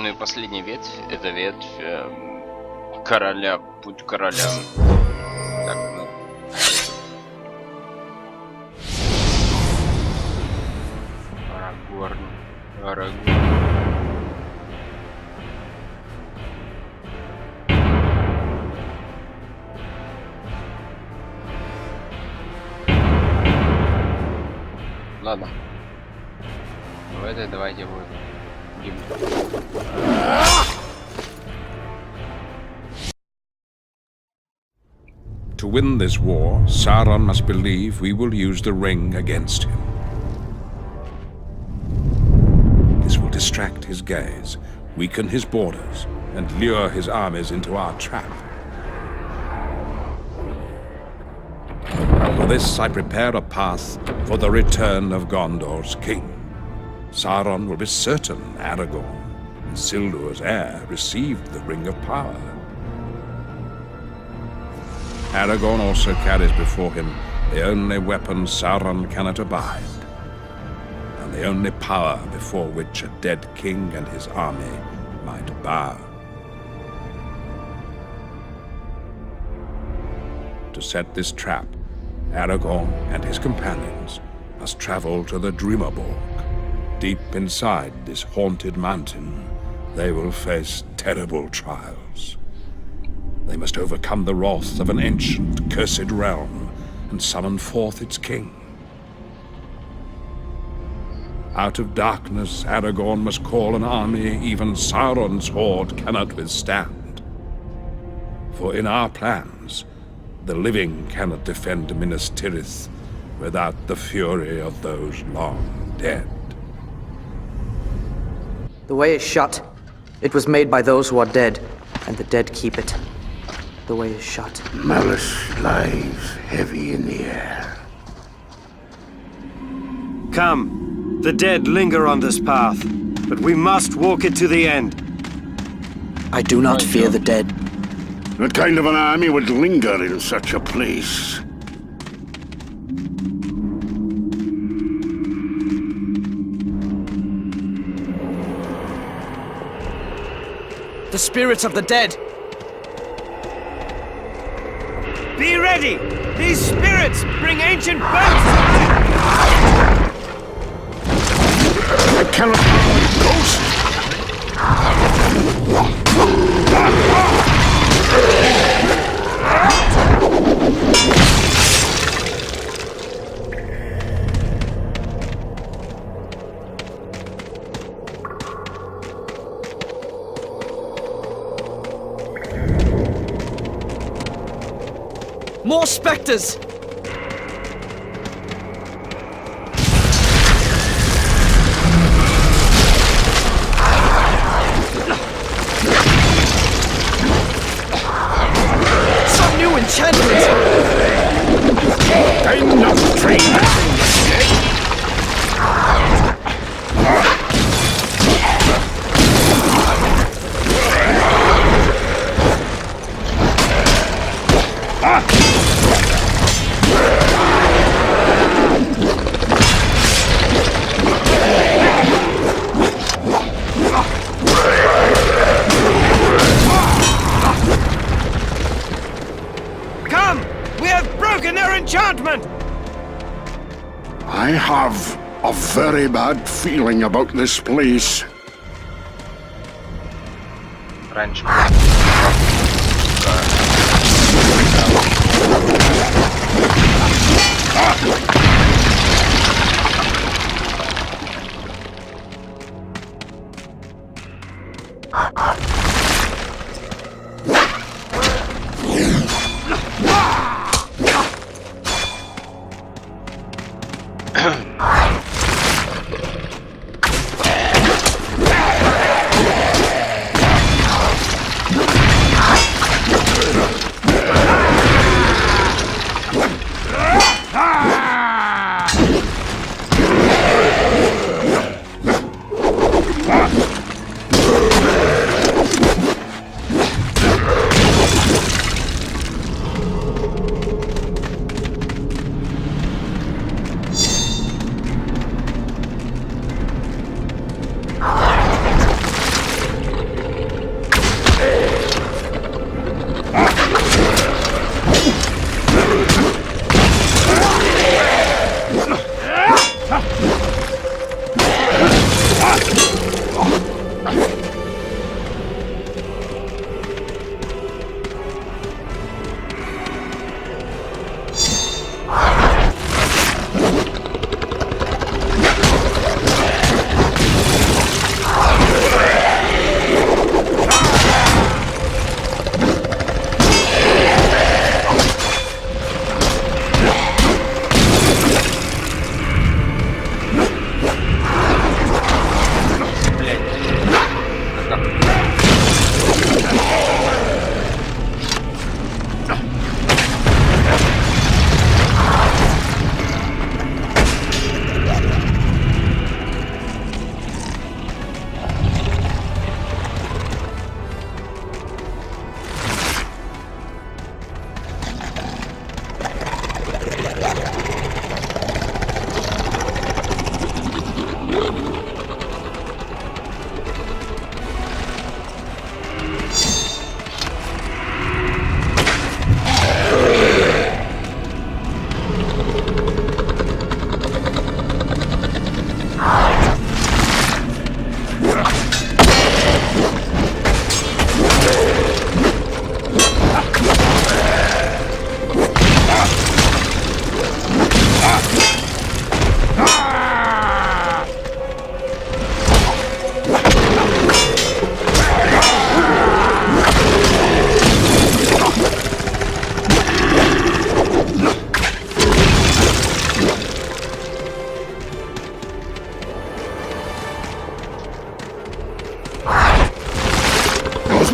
Ну и последняя ветвь, это ветвь Короля, путь Короля. Так, ну. Арагорн. Ладно. Давайте будем. To win this war, Sauron must believe we will use the ring against him. This will distract his gaze, weaken his borders, and lure his armies into our trap. For this I prepare a path for the return of Gondor's king. Sauron will be certain Aragorn, Isildur's heir, received the Ring of Power. Aragorn also carries before him the only weapon Sauron cannot abide, and the only power before which a dead king and his army might bow. To set this trap, Aragorn and his companions must travel to the Dreamerborg. Deep inside this haunted mountain, they will face terrible trials. They must overcome the wrath of an ancient, cursed realm and summon forth its king. Out of darkness, Aragorn must call an army even Sauron's horde cannot withstand. For in our plans, the living cannot defend Minas Tirith without the fury of those long dead. The way is shut. It was made by those who are dead, and the dead keep it. The way is shut. Malice lies heavy in the air. Come. The dead linger on this path, but we must walk it to the end. I do not fear the dead. What kind of an army would linger in such a place? The spirits of the dead! Be ready! These spirits bring ancient boats! I cannot ghost! More specters! Some new enchantment! Enough train! Enchantment! I have a very bad feeling about this place. Раньше.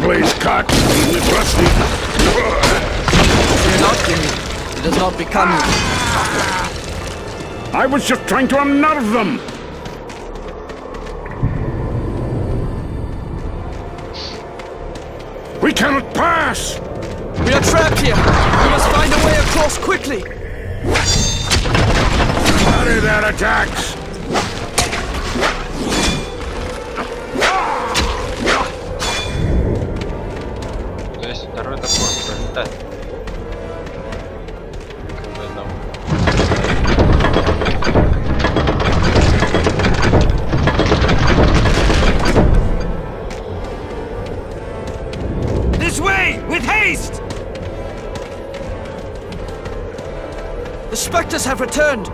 place, cut. It's rusty. Fear not, Jimmy. It does not become you. I was just trying to unnerve them. We cannot pass. We are trapped here. We must find a way across quickly. Hurry their attacks. То есть второй топор пролетает. Как бы одного. This way, with haste! The specters have returned.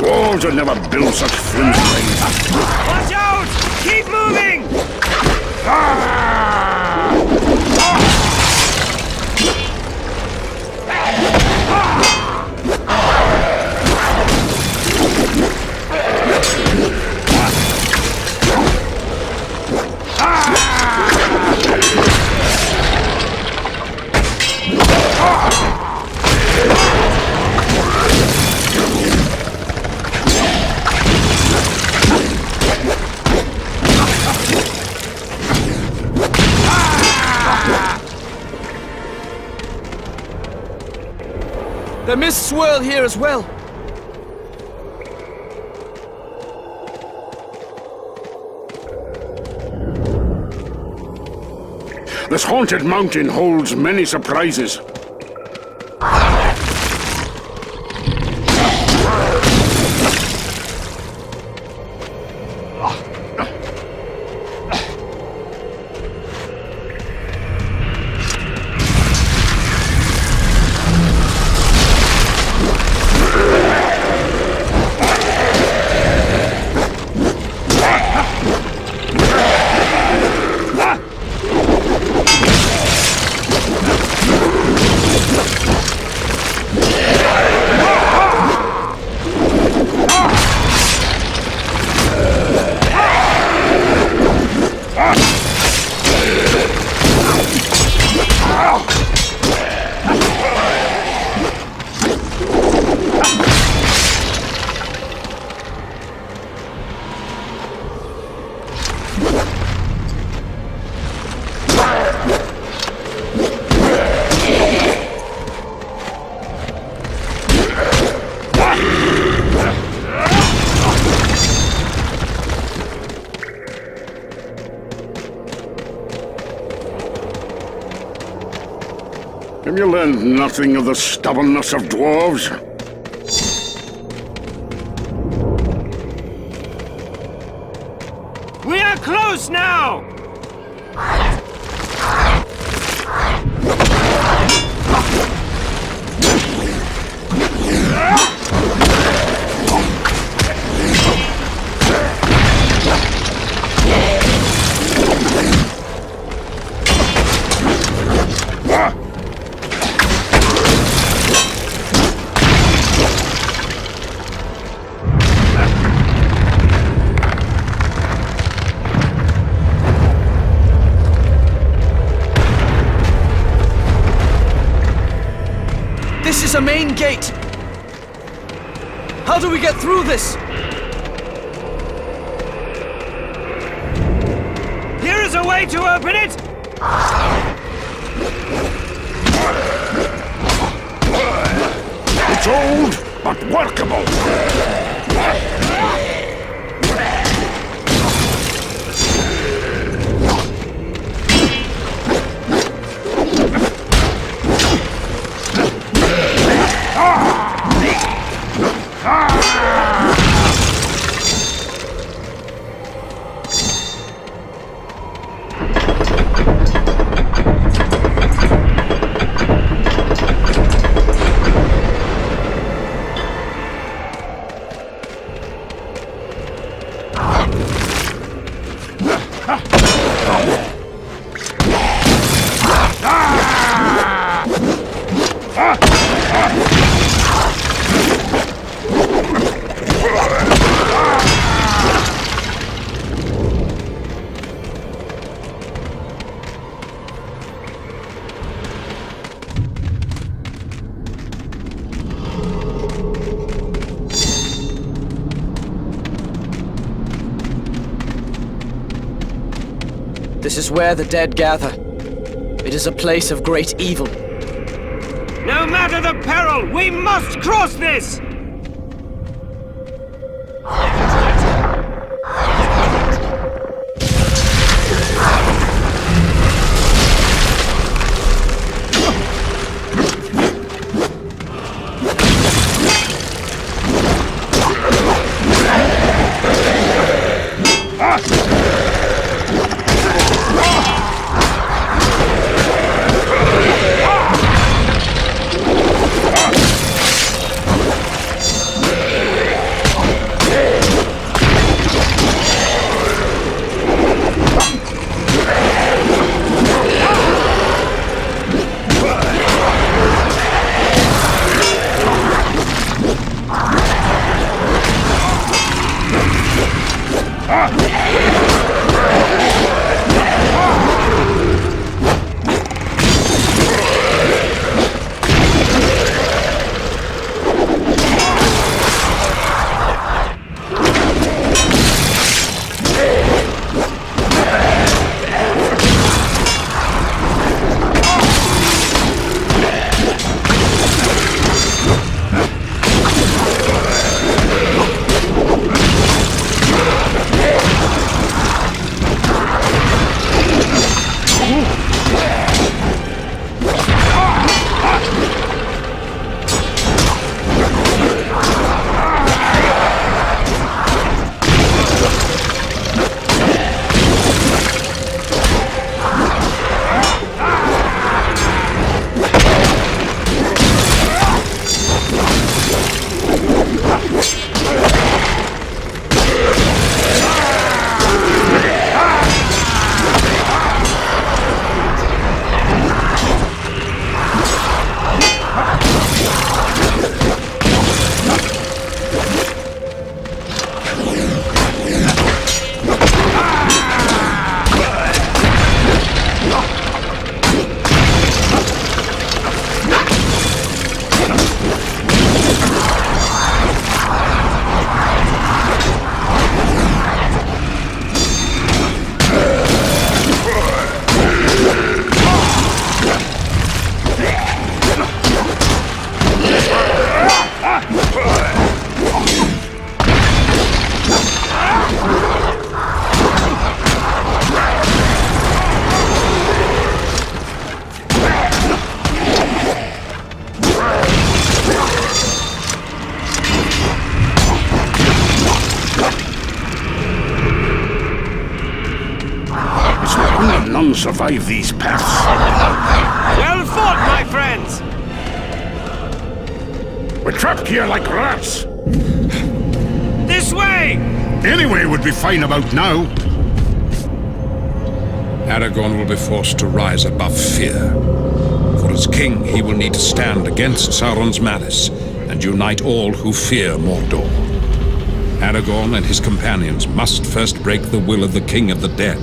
Walls would never build such flimsy things. Watch out! Keep moving! The mists swirl here as well. This haunted mountain holds many surprises. Have you learned nothing of the stubbornness of dwarves? We are close now! This is a main gate! How do we get through this? Here is a way to open it! It's old, but workable. This is where the dead gather. It is a place of great evil. No matter the peril, we must cross this! survive these paths. Well fought, my friends! We're trapped here like rats. This way! Anyway would be fine about now. Aragorn will be forced to rise above fear. For as king, he will need to stand against Sauron's malice and unite all who fear Mordor. Aragorn and his companions must first break the will of the King of the Dead.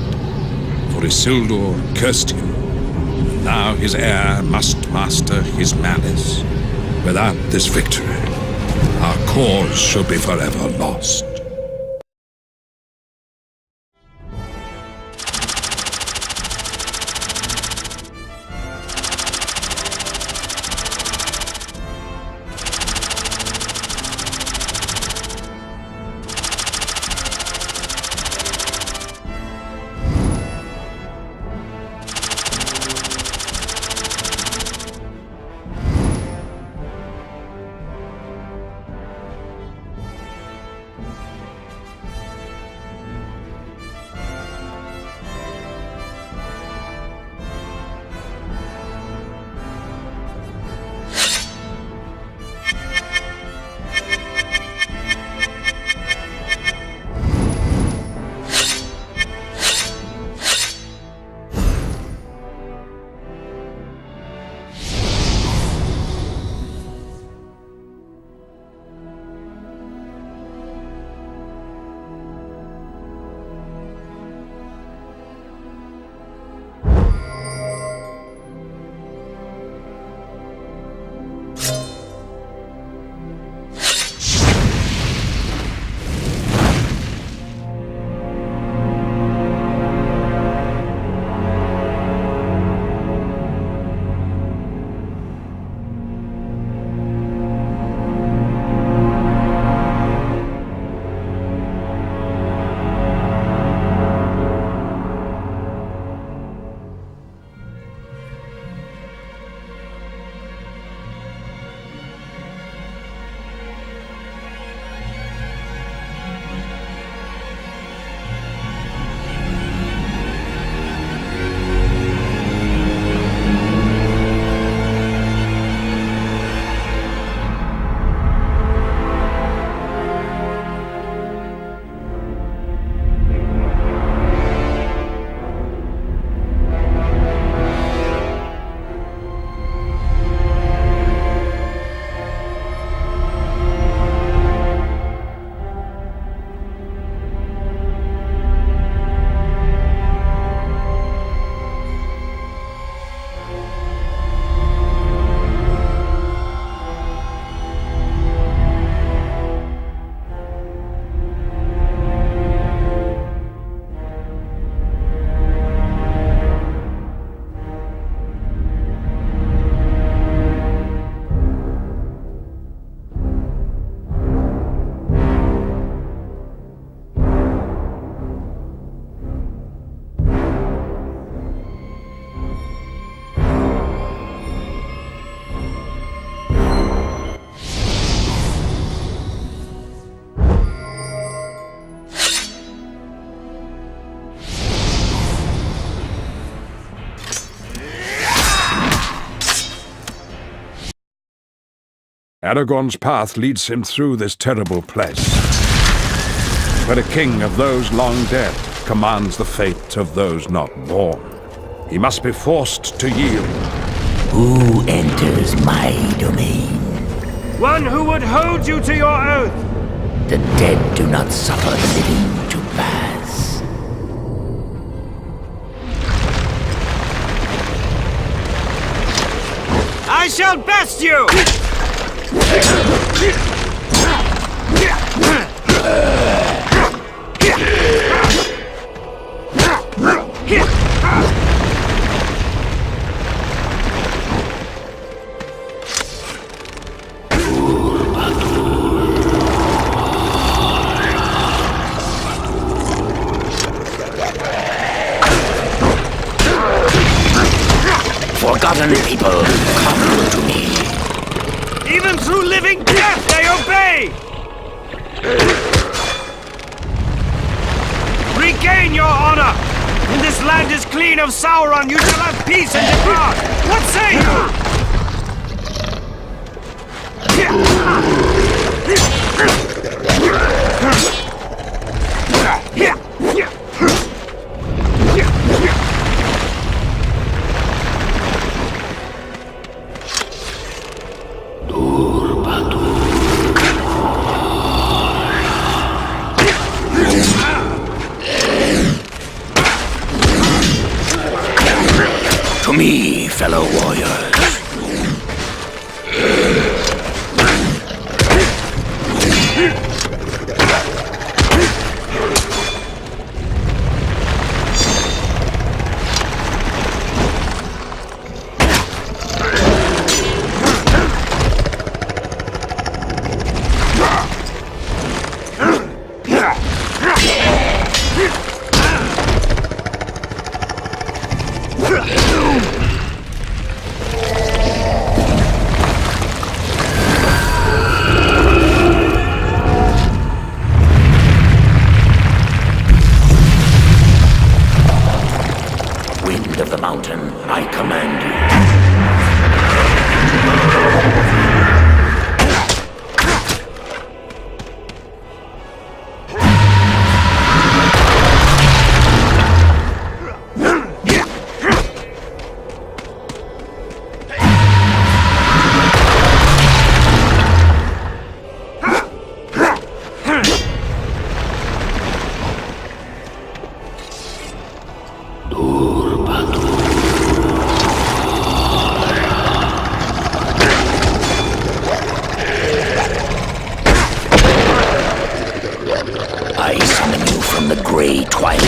For Isildur cursed him, and now his heir must master his malice. Without this victory, our cause shall be forever lost. Aragorn's path leads him through this terrible place, where a king of those long dead commands the fate of those not born. He must be forced to yield. Who enters my domain? One who would hold you to your oath! The dead do not suffer the living to pass. I shall best you! Forgotten people, come to me. Even through living death, they obey! Wreak regain your honor! When this land is clean of Sauron, you shall have peace and depart! What say you? To me, fellow warriors. Of the mountain, I command you. I summon you from the gray twilight.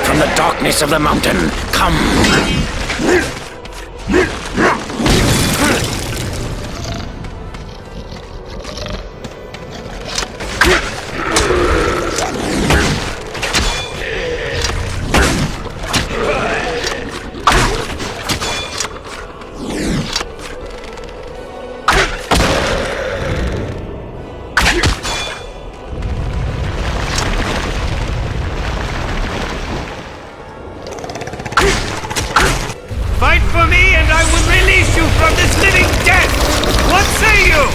From the darkness of the mountain, come! Fight for me and I will release you from this living death! What say you?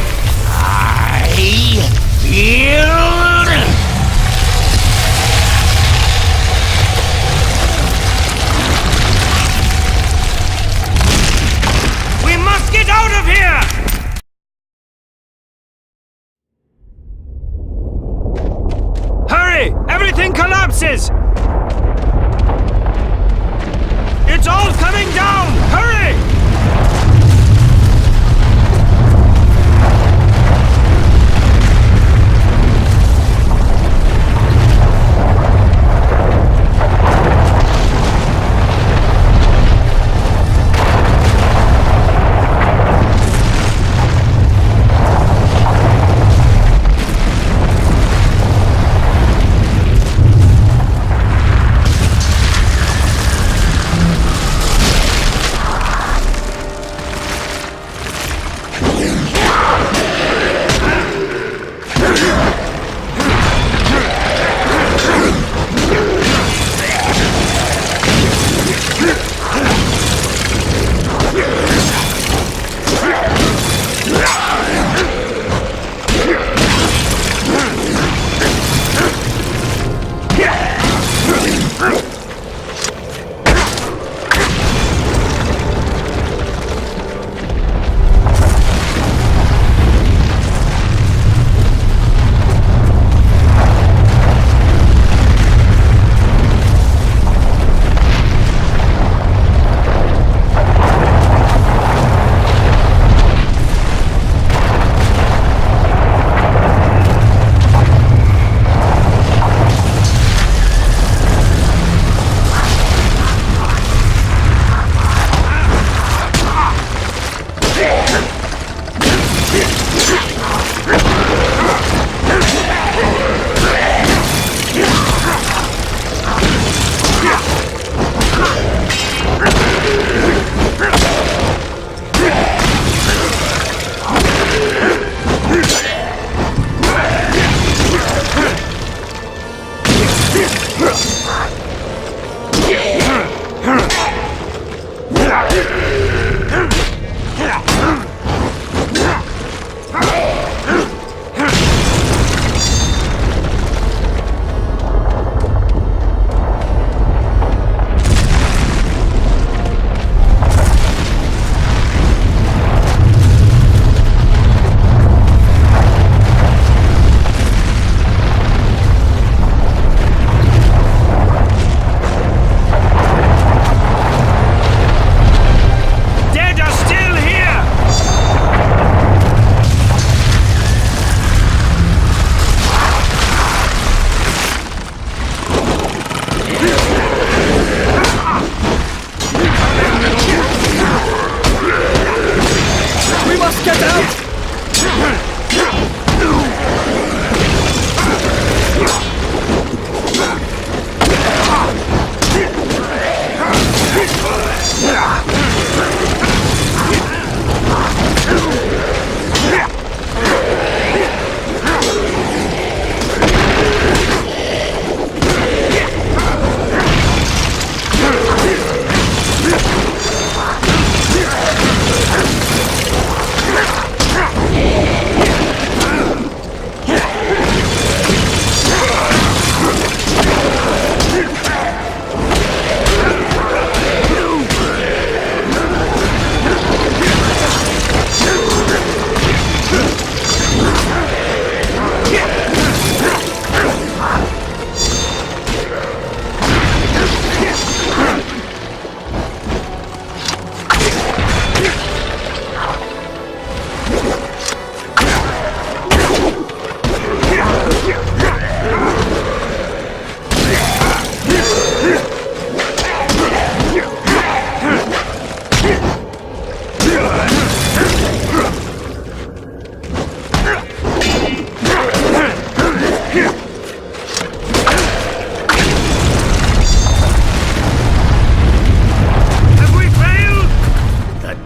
I yield! We must get out of here! Hurry! Everything collapses! It's all coming down! Hurry!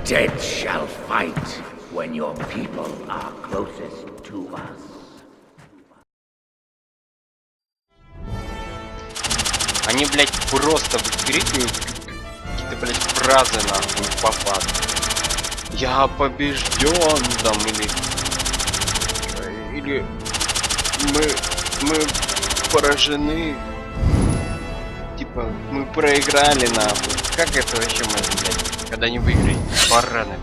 dead shall fight when your people are closest to us. Они, блядь, просто выкрикивают какие-то, блядь, фразы, нахуй, попад. Я побежден, там, или мы поражены. Типа, мы проиграли, нахуй. Как это вообще можно, блядь, когда не выиграть? Бараны.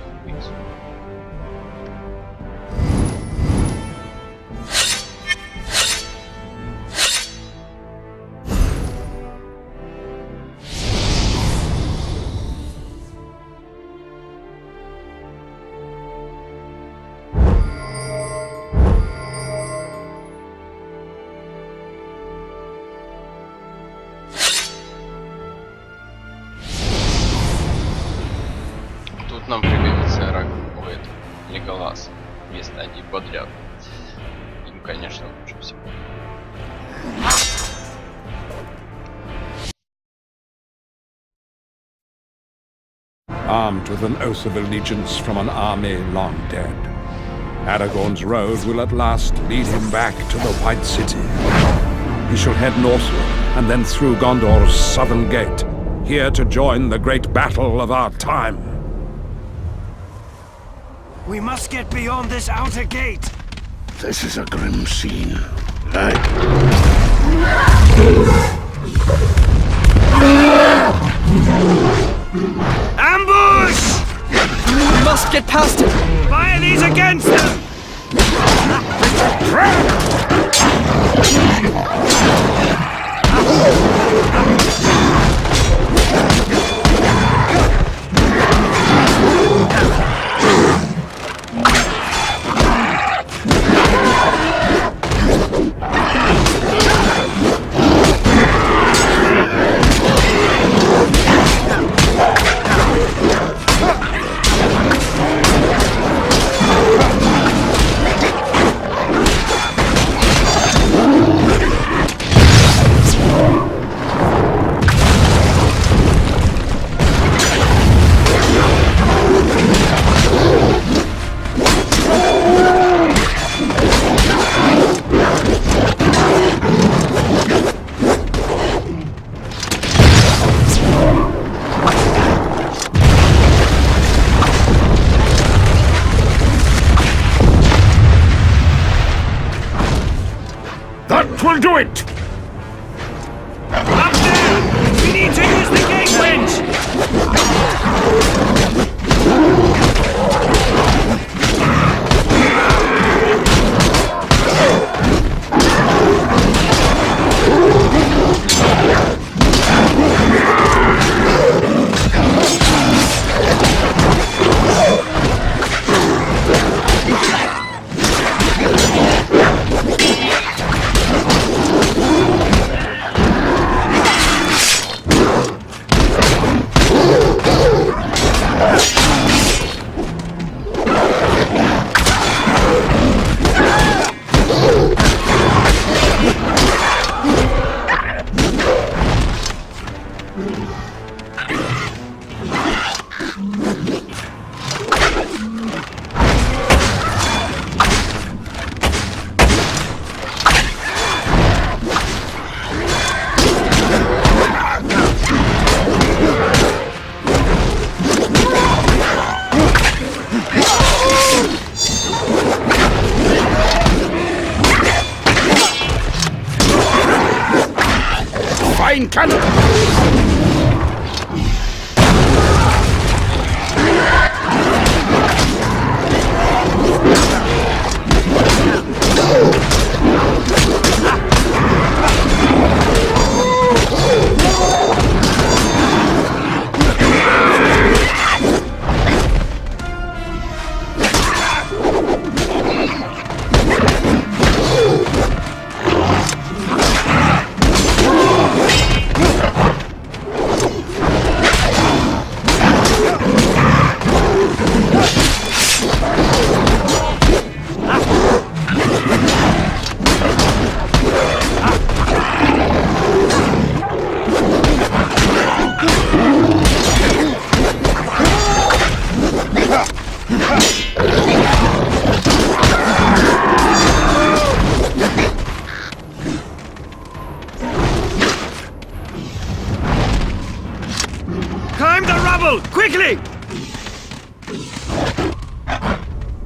Тут нам пригодится Леголас. 2 стадии подряд. Им, конечно, лучше всего. Armed with an oath of allegiance from an army long dead, Aragorn's road will at last lead him back to the White City. He shall head northward and then through Gondor's southern gate, here to join the great battle of our time. We must get beyond this outer gate. This is a grim scene. Ambush! We must get past him! Fire these against them! Will do it! Up there! We need to use the gate winch! Fine cannon!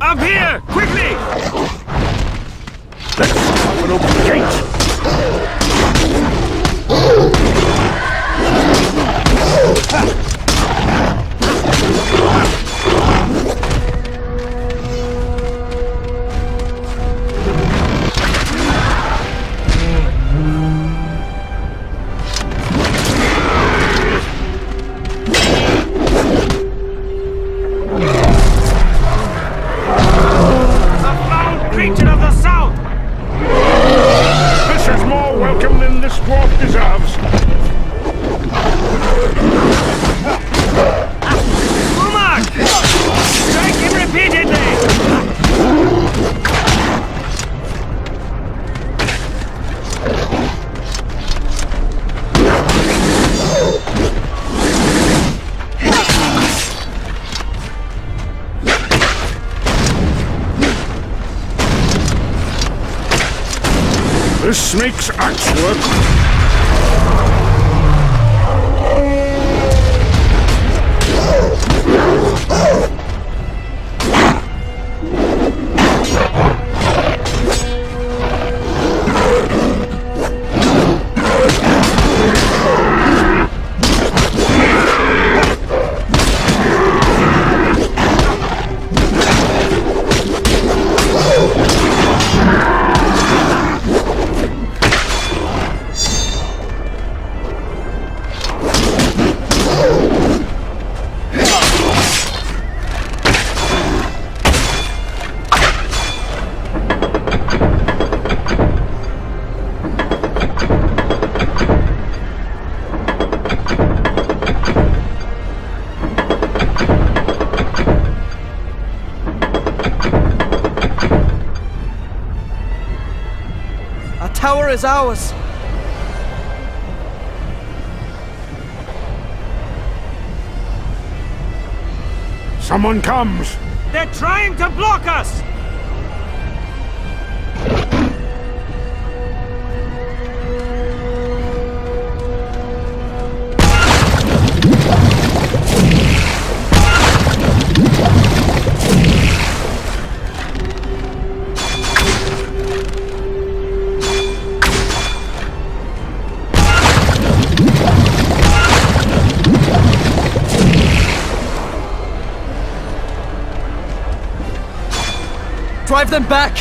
Up here! Quickly! Let's stop and open the gate. A foul creature of the south! This is more welcome than this dwarf deserves. Umak! Strike him repeatedly! This makes axe work. Our tower is ours. Someone comes. They're trying to block us! Drive them back!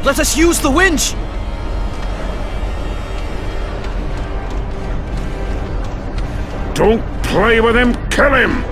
Let us use the winch! Don't play with him, kill him!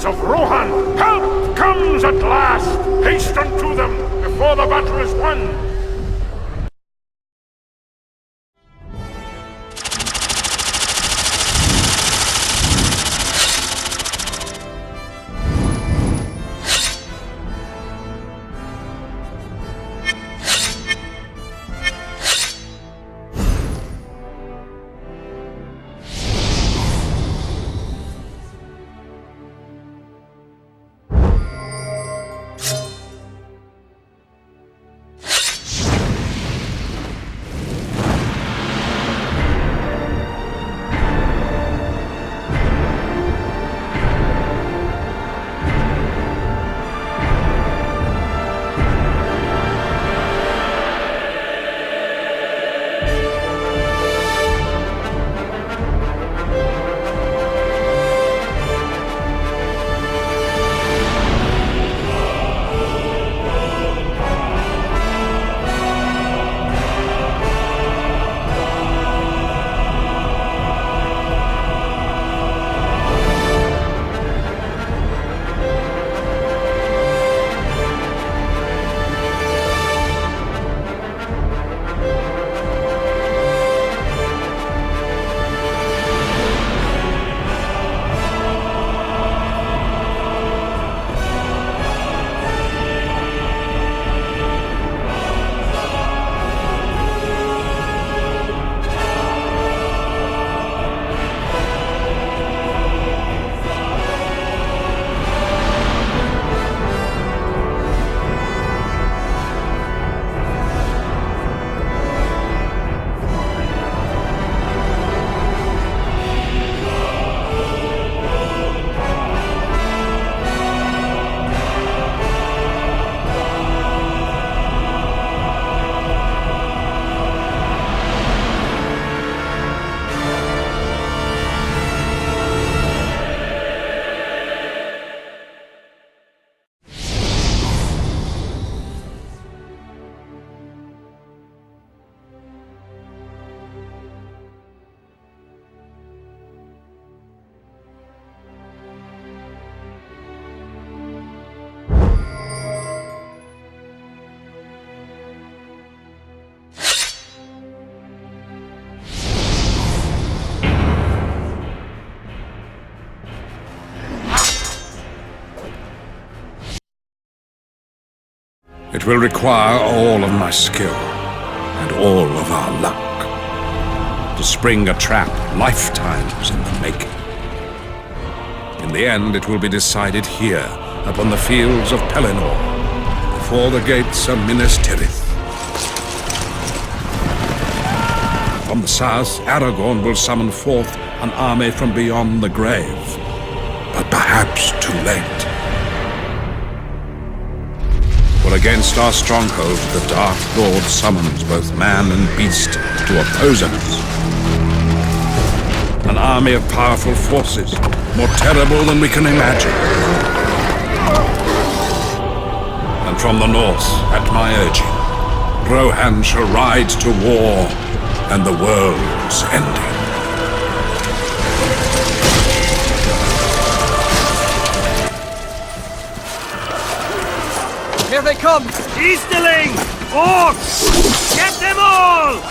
sons of Rohan! Help comes at last! Haste unto them before the battle is won! It will require all of my skill, and all of our luck, to spring a trap lifetimes in the making. In the end, it will be decided here, upon the fields of Pelennor, before the gates of Minas Tirith. From the south, Aragorn will summon forth an army from beyond the grave, but perhaps too late. For against our stronghold, the Dark Lord summons both man and beast to oppose us. An army of powerful forces, more terrible than we can imagine. And from the north, at my urging, Rohan shall ride to war and the world's ending. Here they come! Easterling! Orcs! Get them all!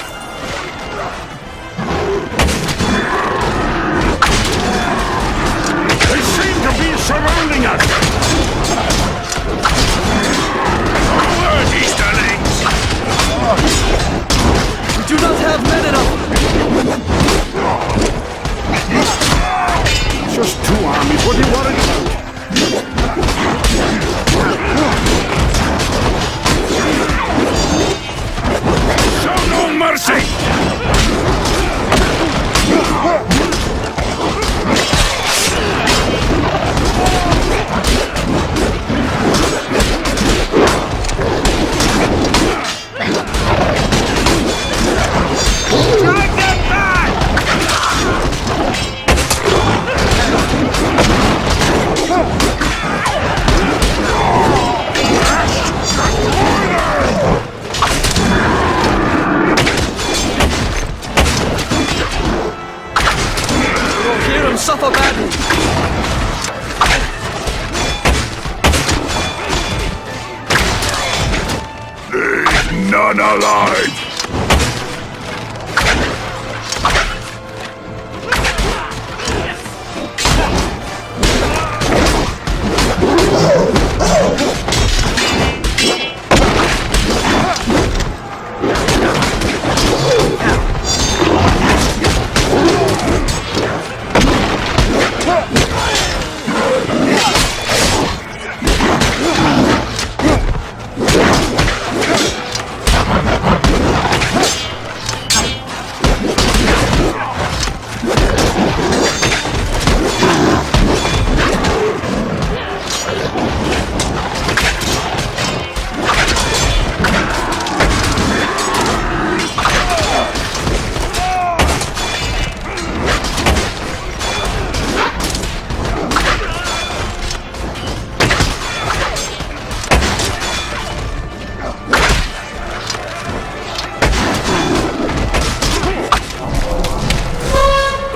They seem to be surrounding us! Forward, Easterlings! We do not have men enough! Just two armies, what do you worry about? Show no mercy! Drive them back! We'll hear him suffer badly! Unalive!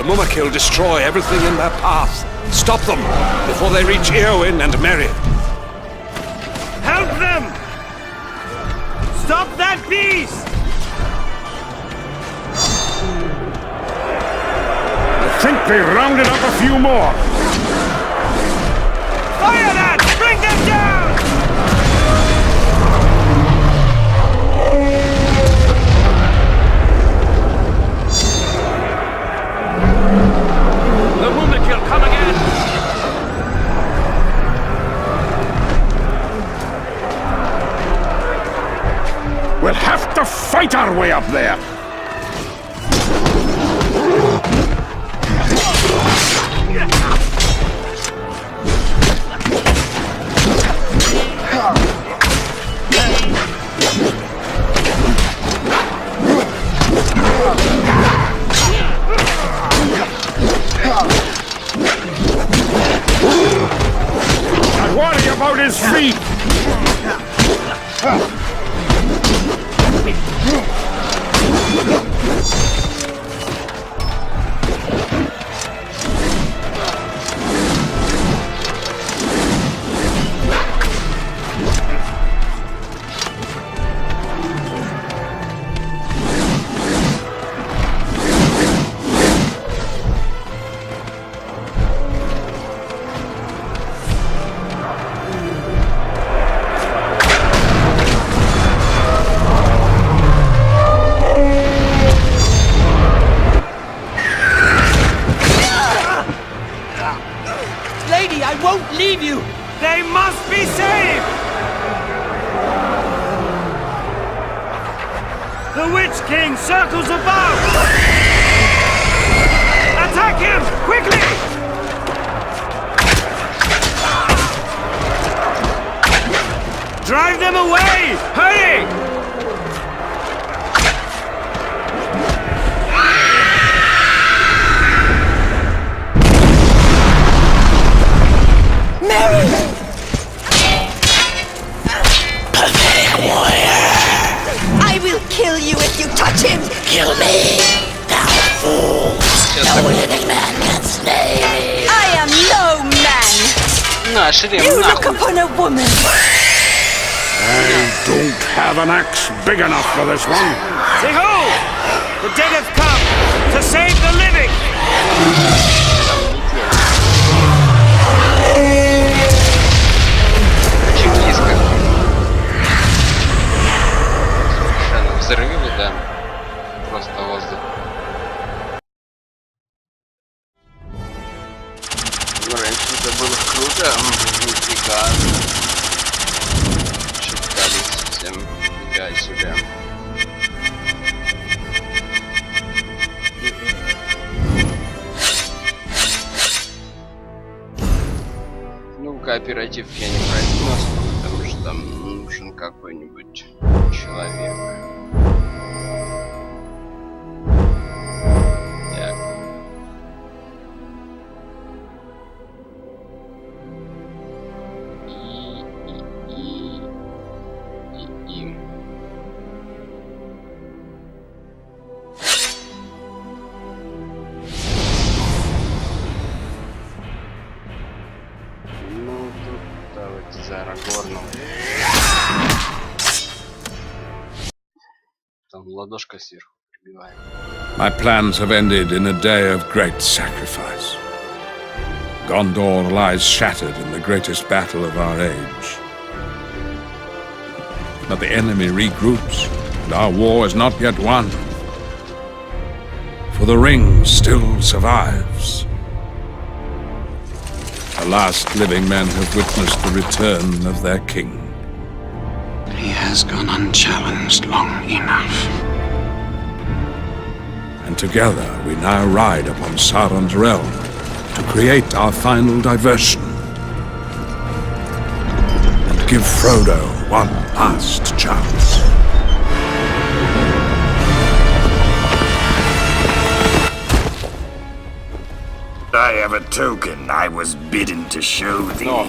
Mumakil destroy everything in their path. Stop them before they reach Eowyn and Merry. Help them! Stop that beast! I think they rounded up a few more. Fire that! Bring them down! The Mumakil come again! We'll have to fight our way up there. I worry about his feet. Lady, I won't leave you! They must be saved! The Witch King circles above! Attack him! Quickly! Drive them away! Hurry! Pathetic warrior. I will kill you if you touch him! Kill me, thou fool. No living man can slay me. I am no man! На, шрим, You look нахуй. upon a woman! I don't have an axe big enough for this one. Say ho! The dead have come to save the living! Очень близко. Совершенно взрывы, да. Просто воздух. Ну, раньше это было круто. Нифига. Шептались всем. Нифига себе. Ну, в кооператив я не пройду, потому что там нужен какой-нибудь человек. Так. И. Ну, тут давайте за Арагорном. Там ладошка сверху прибивает. My plans have ended in a day of great sacrifice. Gondor lies shattered in the greatest battle of our age. But the enemy regroups, and our war is not yet won. For the ring still survives. The last living men have witnessed the return of their king. He has gone unchallenged long enough. And together we now ride upon Sauron's realm to create our final diversion. And give Frodo one last chance. I have a token I was bidden to show thee. Но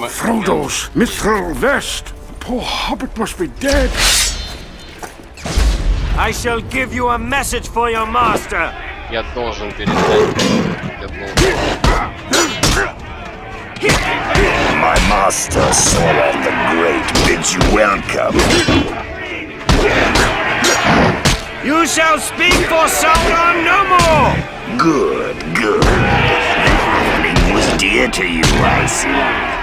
Frodo's mithril vest. Poor hobbit must be dead. I shall give you a message for your master. я должен передать. My master, Sauron the Great, bids you welcome. You shall speak for Sauron no more. Good, good. The halfling was dear to you, I see.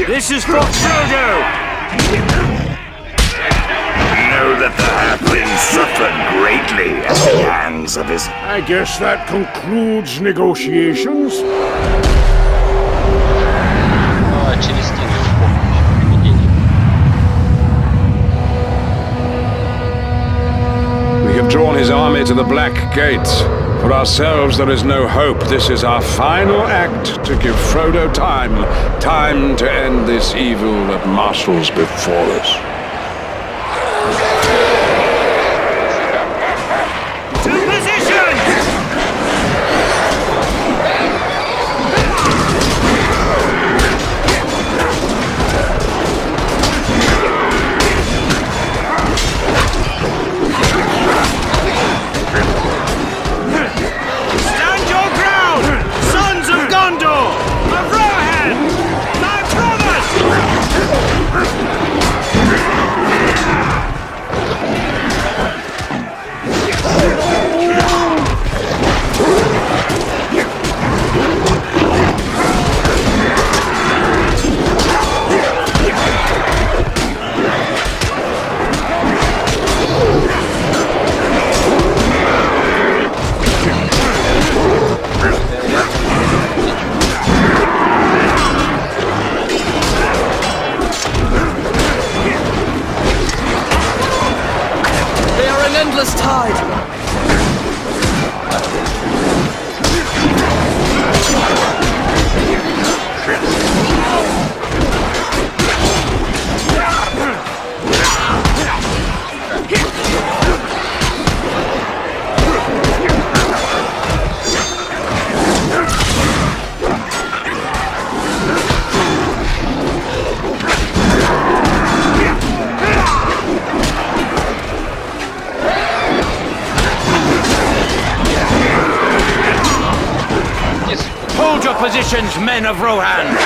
This is for Frodo. Know that the halfling suffered greatly at the hands of his... I guess that concludes negotiations. Через стену привидений. We have drawn his army to the Black Gate. For ourselves there is no hope. This is our final act to give Frodo time to end this evil that marshals before us. To position! Stand your ground! Sons of Gondor! Of Rohan! My brothers! They are an endless tide. Hold your positions, men of Rohan!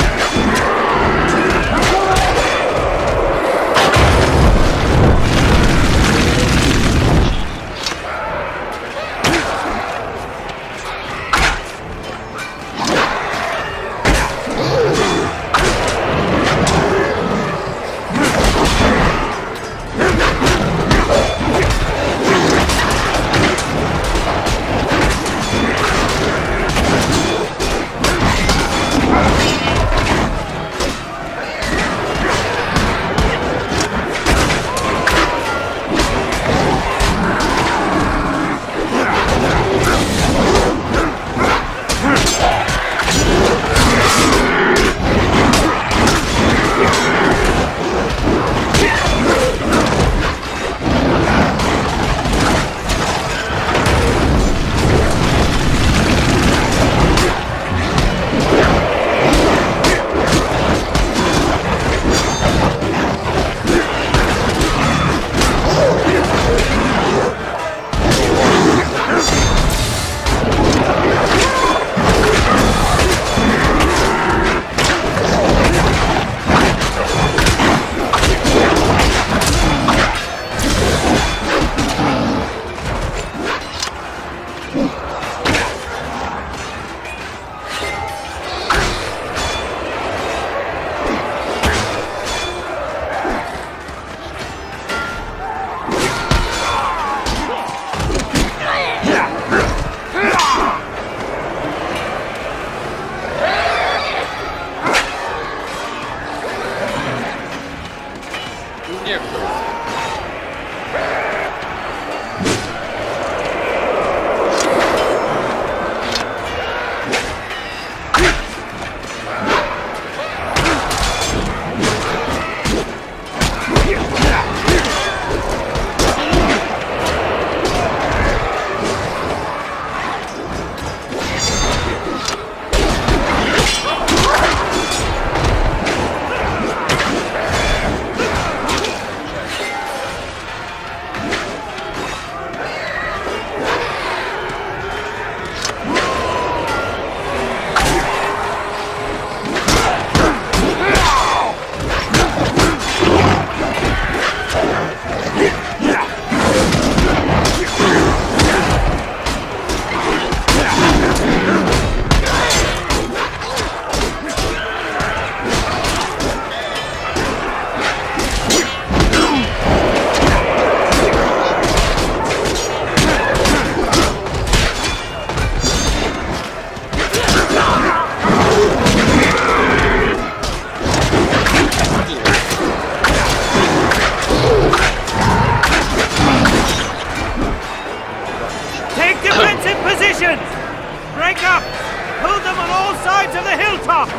sides of the hilltop!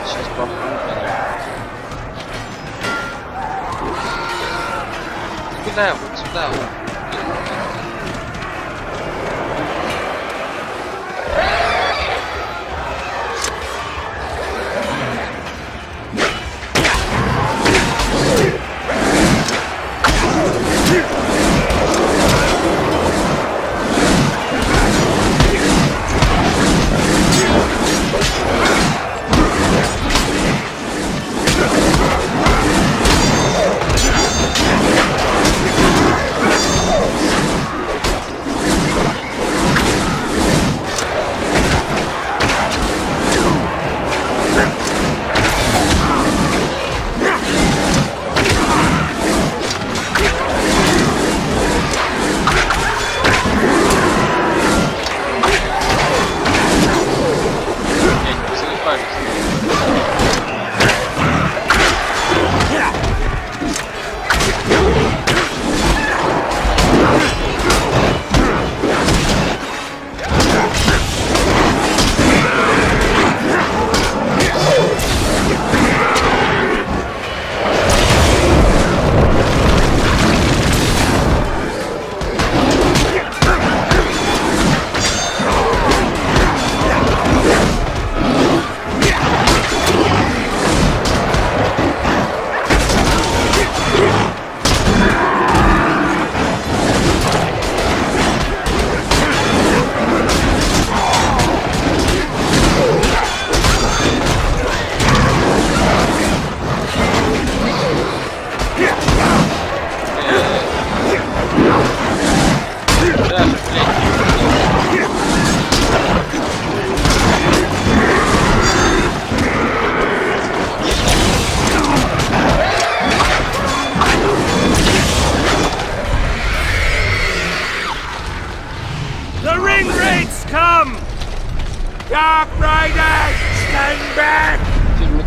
Сейчас попробуем. Куда вот сюда вот?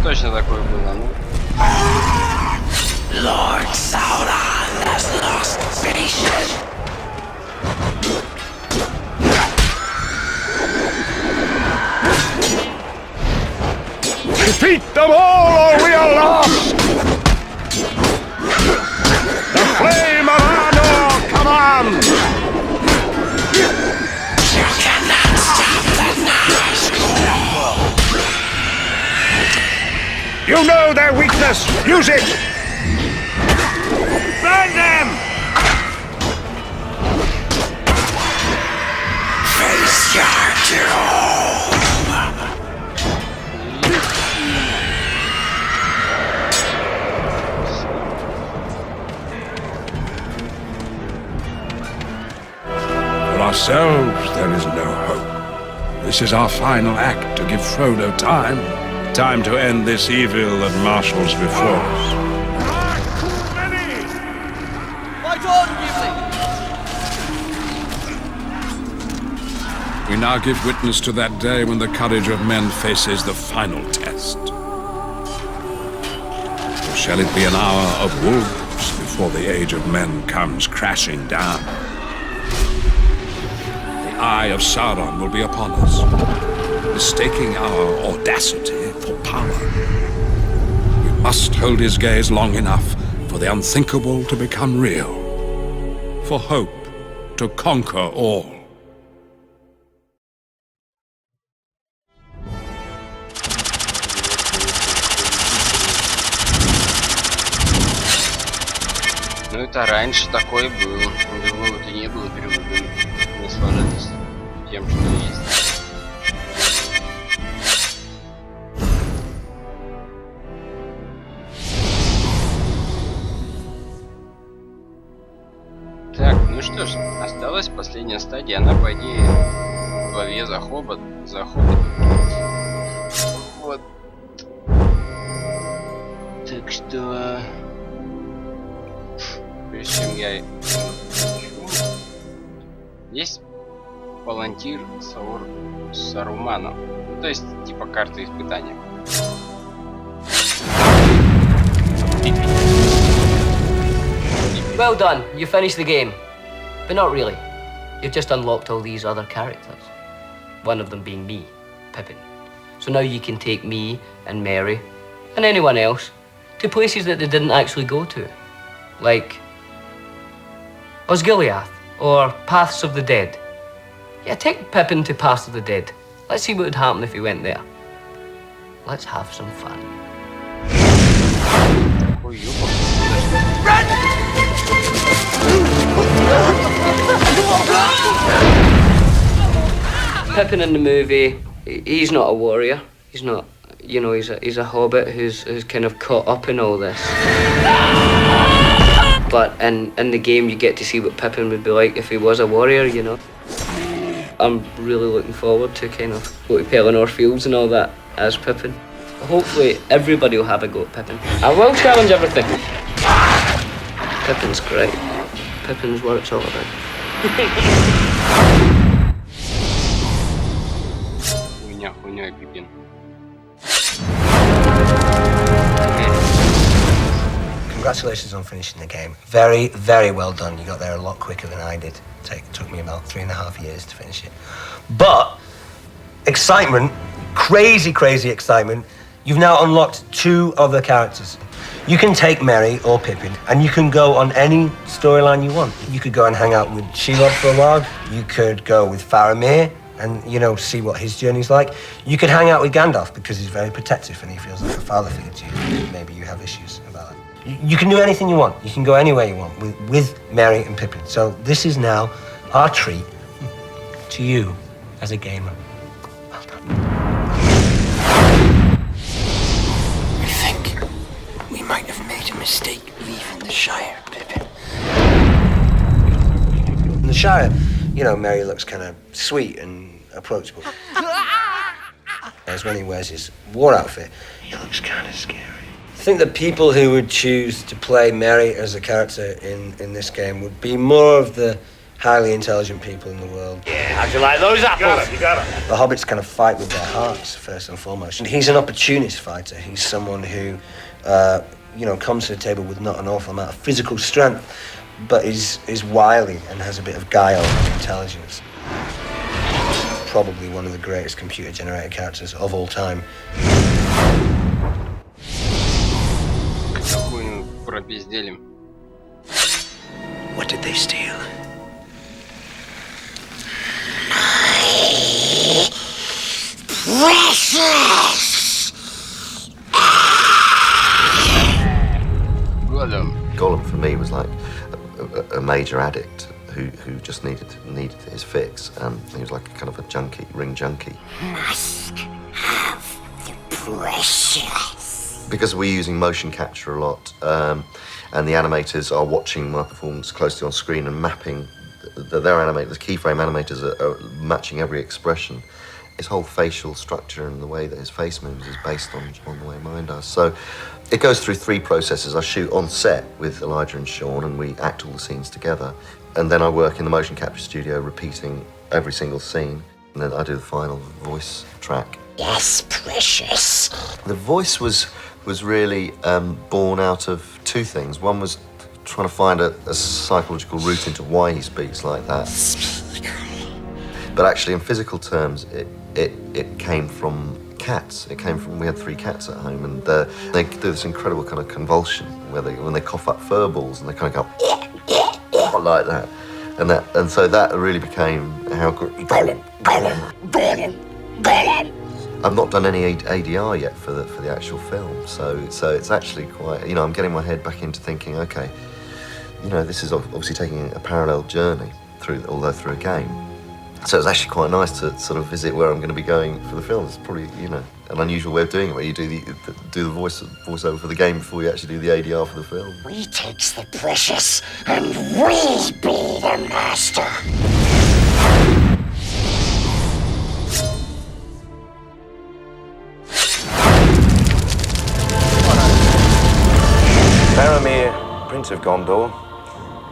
Точно такое было, ну. Lord Sauron has lost patience. Defeat them all or we are lost! The flame of Arnor commands! You cannot stop the Nazgûl. You know their weakness! Use it! Burn them! Face your doom! For ourselves, there is no hope. This is our final act to give Frodo time. Time to end this evil that marshals before us. Fight on, Gimli! We now give witness to that day when the courage of men faces the final test. Or shall it be an hour of wolves before the age of men comes crashing down? The eye of Sauron will be upon us, mistaking our audacity for power. We must hold his gaze long enough for the unthinkable to become real, for hope to conquer all. Ну это раньше такое было. Думаю, это не было переводом. Наслаждаться тем, что есть. Так, ну что ж, осталась последняя стадия. Она, по идее, в главе за хобот. Вот. Так что... Прежде чем я... Есть палантир Сарумана. Ну, то есть, типа карта испытания. Well done, you finished the game. But not really. You've just unlocked all these other characters. One of them being me, Pippin. So now you can take me and Mary and anyone else to places that they didn't actually go to. Like Osgiliath or Paths of the Dead. Yeah, take Pippin to Paths of the Dead. Let's see what would happen if he went there. Let's have some fun. Pippin in the movie, he's not a warrior. He's not, you know, he's a hobbit who's kind of caught up in all this. But in the game, you get to see what Pippin would be like if he was a warrior, you know. I'm really looking forward to kind of go to Pelennor Fields and all that as Pippin. Hopefully, everybody will have a go at Pippin. I will challenge everything. Pippin's great. Pippin's what it's all about. Хуйня, Пипин. Congratulations on finishing the game. Very, very well done. You got there a lot quicker than I did. It took me about 3.5 years to finish it. But excitement, crazy excitement. You've now unlocked 2 other characters. You can take Merry or Pippin, and you can go on any storyline you want. You could go and hang out with Shelob for a while. You could go with Faramir and, you know, see what his journey's like. You could hang out with Gandalf because he's very protective and he feels like a father figure to you. Maybe you have issues about it. You can do anything you want. You can go anywhere you want with Merry and Pippin. So this is now our treat to you as a gamer. Well done. I think we might have made a mistake leaving the Shire, Pippin. In the Shire, you know, Merry looks kind of sweet and approachable. Whereas when he wears his war outfit, he looks kind of scary. I think the people who would choose to play Merry as a character in this game would be more of the highly intelligent people in the world. Yeah, how'd you like those apples? You got it. The hobbits kind of fight with their hearts, first and foremost. And he's an opportunist fighter. He's someone who, you know, comes to the table with not an awful amount of physical strength, but is wily and has a bit of guile and intelligence. Probably one of the greatest computer-generated characters of all time. Какую пропизделим. What did they steal? Precious! Gollum for me was like a major addict who just needed his fix. He was like a kind of a junkie, ring junkie. Must have the precious. Because we're using motion capture a lot, and the animators are watching my performance closely on screen and mapping. Their animators, the keyframe animators are matching every expression. His whole facial structure and the way that his face moves is based on the way mine does. So it goes through 3 processes. I shoot on set with Elijah and Sean, and we act all the scenes together. And then I work in the motion capture studio, repeating every single scene. And then I do the final voice track. Yes, precious. The voice was really born out of 2 things. One was trying to find a psychological route into why he speaks like that. But actually, in physical terms, it came from cats. It came from, we had 3 cats at home, and they do this incredible kind of convulsion where when they cough up fur balls and they kind of go like that. And so that really became how I've not done any ADR yet for the actual film, so it's actually quite, you know, I'm getting my head back into thinking, okay, you know, this is obviously taking a parallel journey although through a game. So it's actually quite nice to sort of visit where I'm going to be going for the film. It's probably, you know, an unusual way of doing it, where you do the voiceover for the game before you actually do the ADR for the film. We takes the precious, and we be the master. Faramir, Prince of Gondor,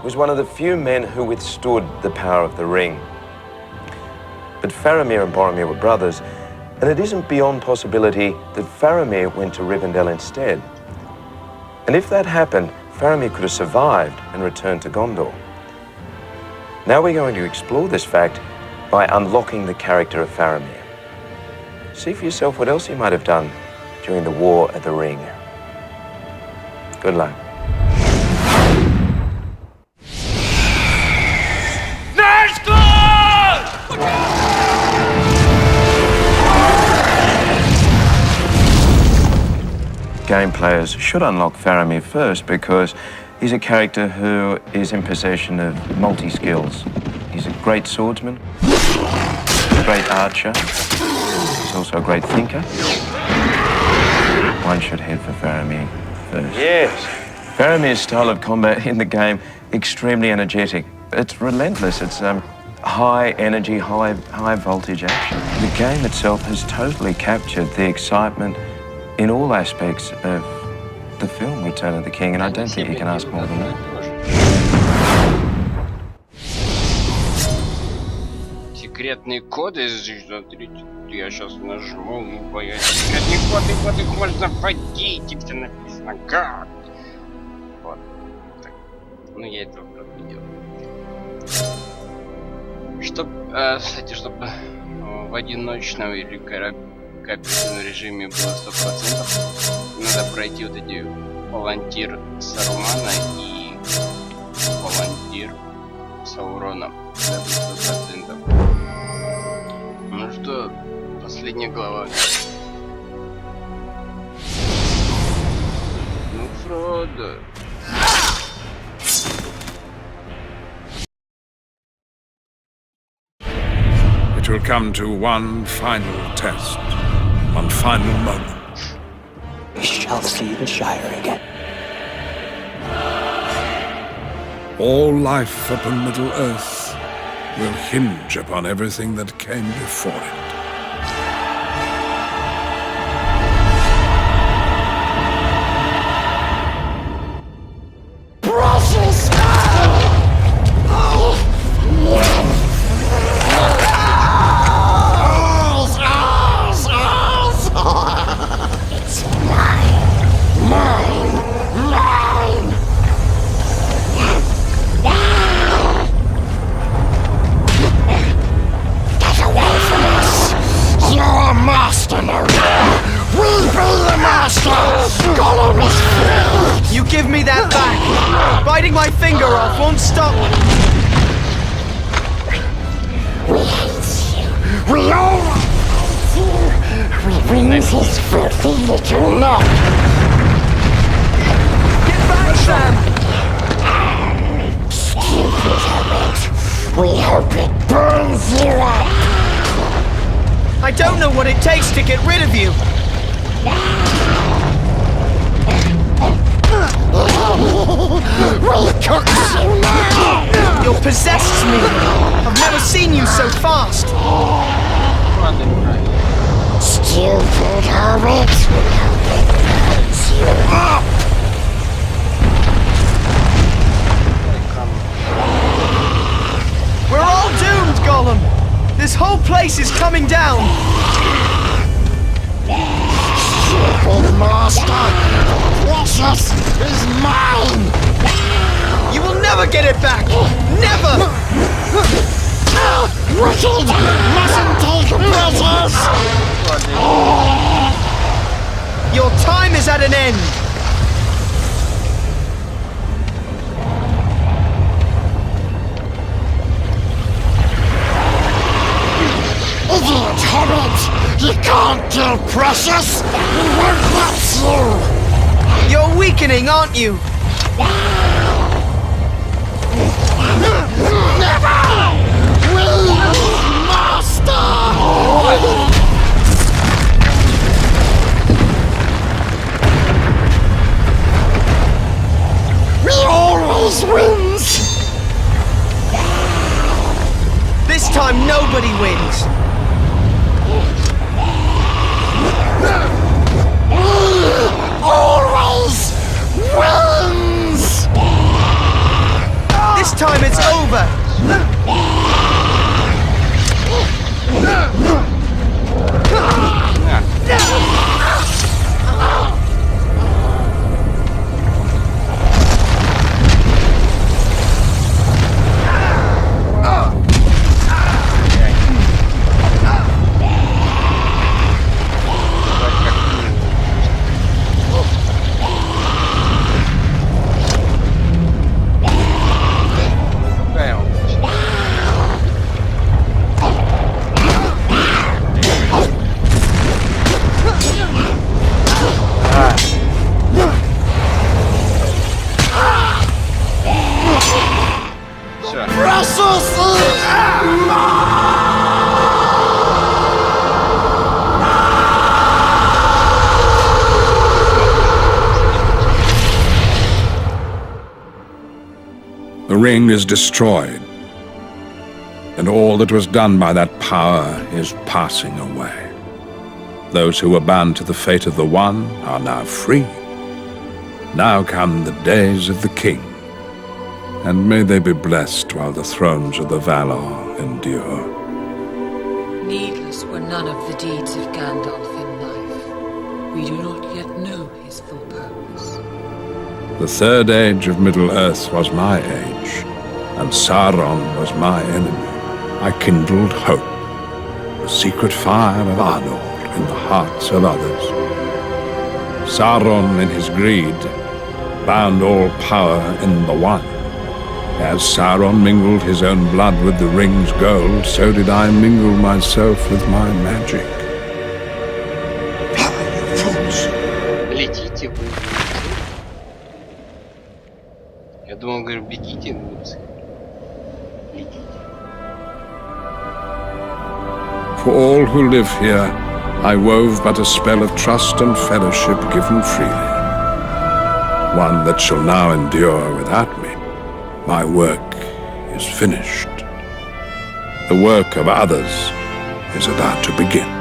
was one of the few men who withstood the power of the ring. But Faramir and Boromir were brothers, and it isn't beyond possibility that Faramir went to Rivendell instead. And if that happened, Faramir could have survived and returned to Gondor. Now we're going to explore this fact by unlocking the character of Faramir. See for yourself what else he might have done during the War of the Ring. Good luck. Game players should unlock Faramir first because he's a character who is in possession of multi-skills. He's a great swordsman, a great archer, he's also a great thinker. One should head for Faramir first. Yes. Faramir's style of combat in the game, extremely energetic. It's relentless, it's high energy, high voltage action. The game itself has totally captured the excitement in all aspects of the film Return of the King, and I don't think you can ask more than that. Секретные коды, смотрите, я сейчас нажму, секретные коды, их можно вводить, и все написано как. Вот. Так. Ну я этого правда не делаю. Чтоб, кстати, чтобы в одиночном или кооперативном режиме было 100%, надо пройти вот эти палантир Сарумана и палантир Саурона. Это 100%. Ну что, последняя глава. Ну, Фродо. It will come to one final test, one final moment. We shall see the Shire again. All life upon Middle-earth will hinge upon everything that came before it. Precious! It's mine! Get away from us! You're a master now! We'll be the master! Gollum is free! You give me that back! Biting my finger off won't stop me! We hate you! We all hate you! We brings his filthy little neck! Get back, Sam! Stupid hobbit! We hope it burns you up! I don't know what it takes to get rid of you! We cooks you now! You'll possess me! I've never seen you so fast! Stupid hobbit! We hope it burns you up! We're all doomed, Gollum! This whole place is coming down! Stupid master! Precious is mine! You will never get it back! Never! Wicked! Mustn't take Precious! Your time is at an end! Idiot hobbit! You can't kill Precious! We won't let you! You're weakening, aren't you? Never! We master! We always wins! This time nobody wins! Always wins! This time it's over! The ring is destroyed, and all that was done by that power is passing away. Those who were bound to the fate of the One are now free. Now come the days of the King, and may they be blessed while the thrones of the Valar endure. Needless were none of the deeds of Gandalf in life. We do not yet know his full purpose. The third age of Middle-earth was my age, and Sauron was my enemy. I kindled hope, the secret fire of Arnor in the hearts of others. Sauron, in his greed, bound all power in the One. As Sauron mingled his own blood with the ring's gold, so did I mingle myself with my magic. Летите вы. Я думал, говорю, бегите, но летите. For all who live here, I wove but a spell of trust and fellowship given freely. One that shall now endure without me. My work is finished. The work of others is about to begin.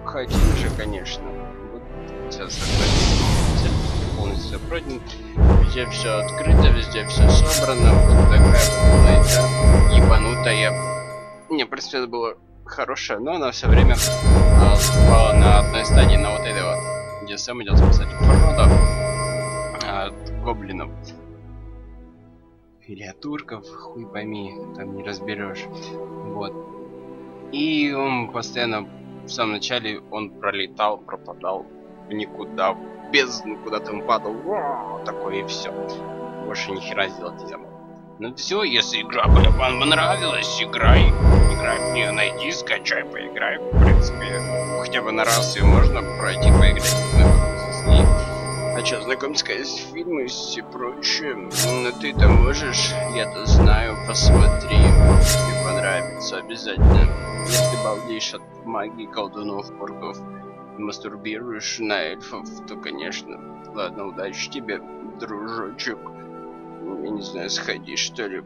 Хотим же, конечно. Вот сейчас полностью пройден. Везде все открыто, везде все собрано. Вот такая какая-то ебанутая. Не, в принципе, это было хорошее, но она все время была на одной стадии, на вот этой вот, где Сэм идет спасать Фродо от гоблинов. Или от турков, хуй пойми, там не разберешь. Вот. И он постоянно в самом начале он пролетал, пропадал в никуда, в бездну, куда-то он падал, такое и все. Больше ни хера сделать нельзя. Ну все, если игра вам понравилась, играй в нее, найди, скачай, поиграй. В принципе, хотя бы на раз ее можно пройти, поиграть, знакомиться с ней. А что, знакомиться с фильмы и все прочее, ну ты-то можешь, я-то знаю, посмотри, тебе понравится обязательно. Если ты балдеешь от магии, колдунов, орков, мастурбируешь на эльфов, то, конечно, ладно, удачи тебе, дружочек. Я не знаю, сходи, что ли,